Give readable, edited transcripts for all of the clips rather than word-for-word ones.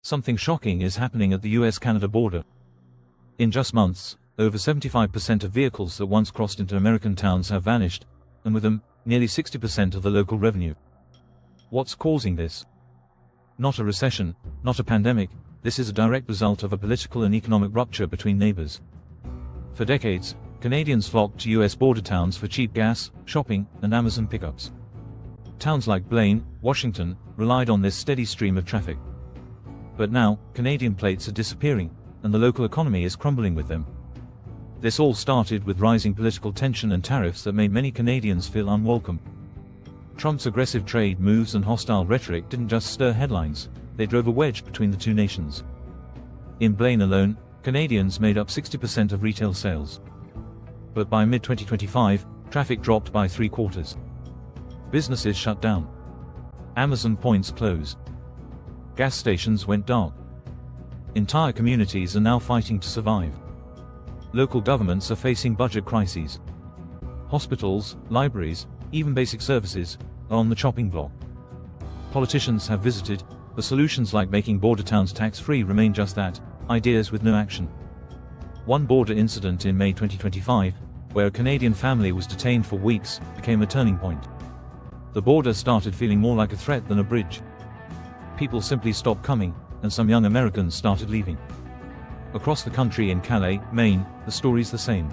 Something shocking is happening at the US-Canada border. In just months, over 75% of vehicles that once crossed into American towns have vanished, and with them, nearly 60% of the local revenue. What's causing this? Not a recession, not a pandemic, this is a direct result of a political and economic rupture between neighbors. For decades, Canadians flocked to US border towns for cheap gas, shopping, and Amazon pickups. Towns like Blaine, Washington, relied on this steady stream of traffic. But now, Canadian plates are disappearing, and the local economy is crumbling with them. This all started with rising political tension and tariffs that made many Canadians feel unwelcome. Trump's aggressive trade moves and hostile rhetoric didn't just stir headlines, they drove a wedge between the two nations. In Blaine alone, Canadians made up 60% of retail sales. But by mid-2025, traffic dropped by 3/4. Businesses shut down. Amazon points closed. Gas stations went dark. Entire communities are now fighting to survive. Local governments are facing budget crises. Hospitals, libraries, even basic services, are on the chopping block. Politicians have visited, but solutions like making border towns tax-free remain just that, ideas with no action. One border incident in May 2025, where a Canadian family was detained for weeks, became a turning point. The border started feeling more like a threat than a bridge. People simply stopped coming, and some young Americans started leaving. Across the country in Calais, Maine, the story's the same.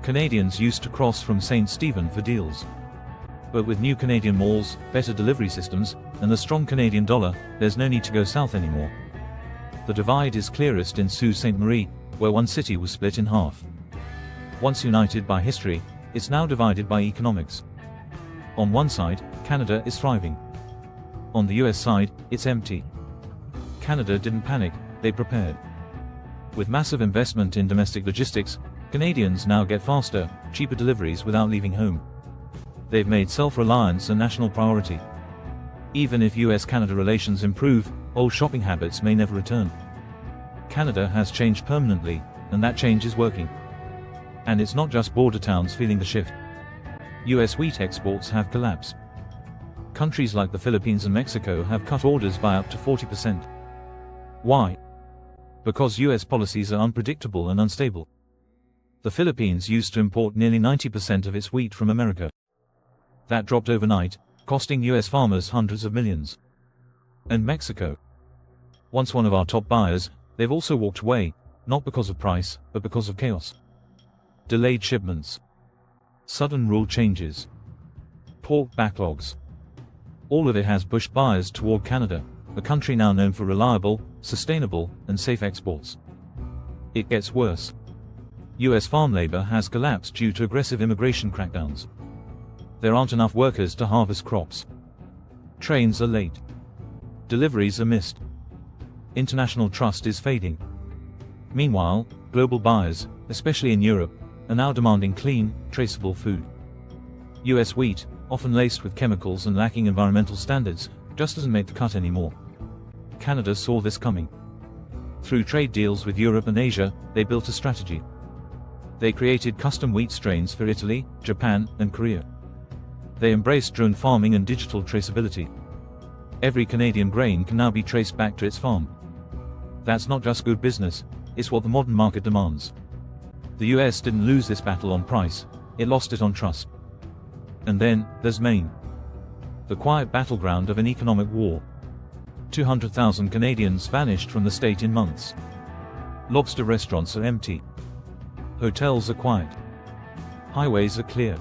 Canadians used to cross from St. Stephen for deals. But with new Canadian malls, better delivery systems, and the strong Canadian dollar, there's no need to go south anymore. The divide is clearest in Sault Ste. Marie, where one city was split in half. Once united by history, it's now divided by economics. On one side, Canada is thriving. On the US side, it's empty. Canada didn't panic, they prepared. With massive investment in domestic logistics, Canadians now get faster, cheaper deliveries without leaving home. They've made self-reliance a national priority. Even if US-Canada relations improve, old shopping habits may never return. Canada has changed permanently, and that change is working. And it's not just border towns feeling the shift. US wheat exports have collapsed. Countries like the Philippines and Mexico have cut orders by up to 40%. Why? Because US policies are unpredictable and unstable. The Philippines used to import nearly 90% of its wheat from America. That dropped overnight, costing US farmers hundreds of millions. And Mexico? Once one of our top buyers, they've also walked away, not because of price, but because of chaos. Delayed shipments. Sudden rule changes. Pork backlogs. All of it has pushed buyers toward Canada, a country now known for reliable, sustainable, and safe exports. It gets worse. US farm labor has collapsed due to aggressive immigration crackdowns. There aren't enough workers to harvest crops. Trains are late. Deliveries are missed. International trust is fading. Meanwhile, global buyers, especially in Europe, are now demanding clean, traceable food. US wheat, often laced with chemicals and lacking environmental standards, just doesn't make the cut anymore. Canada saw this coming. Through trade deals with Europe and Asia, they built a strategy. They created custom wheat strains for Italy, Japan, and Korea. They embraced drone farming and digital traceability. Every Canadian grain can now be traced back to its farm. That's not just good business, it's what the modern market demands. The US didn't lose this battle on price, it lost it on trust. And then, there's Maine. The quiet battleground of an economic war. 200,000 Canadians vanished from the state in months. Lobster restaurants are empty. Hotels are quiet. Highways are clear.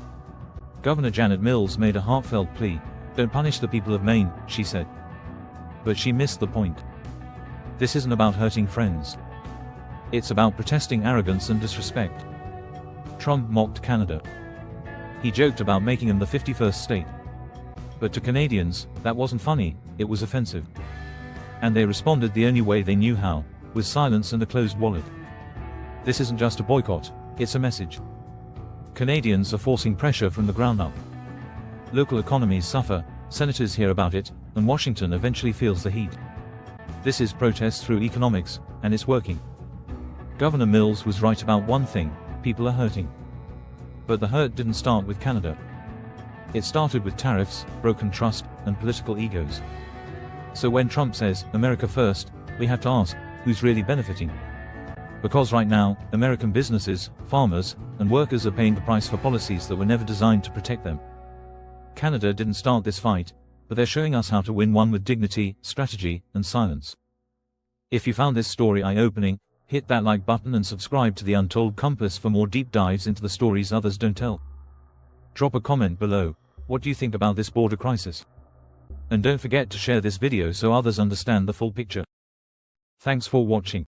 Governor Janet Mills made a heartfelt plea, "Don't punish the people of Maine," she said. But she missed the point. This isn't about hurting friends. It's about protesting arrogance and disrespect. Trump mocked Canada. He joked about making them the 51st state. But to Canadians, that wasn't funny, it was offensive. And they responded the only way they knew how, with silence and a closed wallet. This isn't just a boycott, it's a message. Canadians are forcing pressure from the ground up. Local economies suffer, senators hear about it, and Washington eventually feels the heat. This is protest through economics, and it's working. Governor Mills was right about one thing: people are hurting. But the hurt didn't start with Canada. It started with tariffs, broken trust, and political egos. So when Trump says, "America first," we have to ask, who's really benefiting? Because right now, American businesses, farmers, and workers are paying the price for policies that were never designed to protect them. Canada didn't start this fight, but they're showing us how to win one with dignity, strategy, and silence. If you found this story eye-opening, hit that like button and subscribe to the Untold Compass for more deep dives into the stories others don't tell. Drop a comment below. What do you think about this border crisis? And don't forget to share this video so others understand the full picture. Thanks for watching.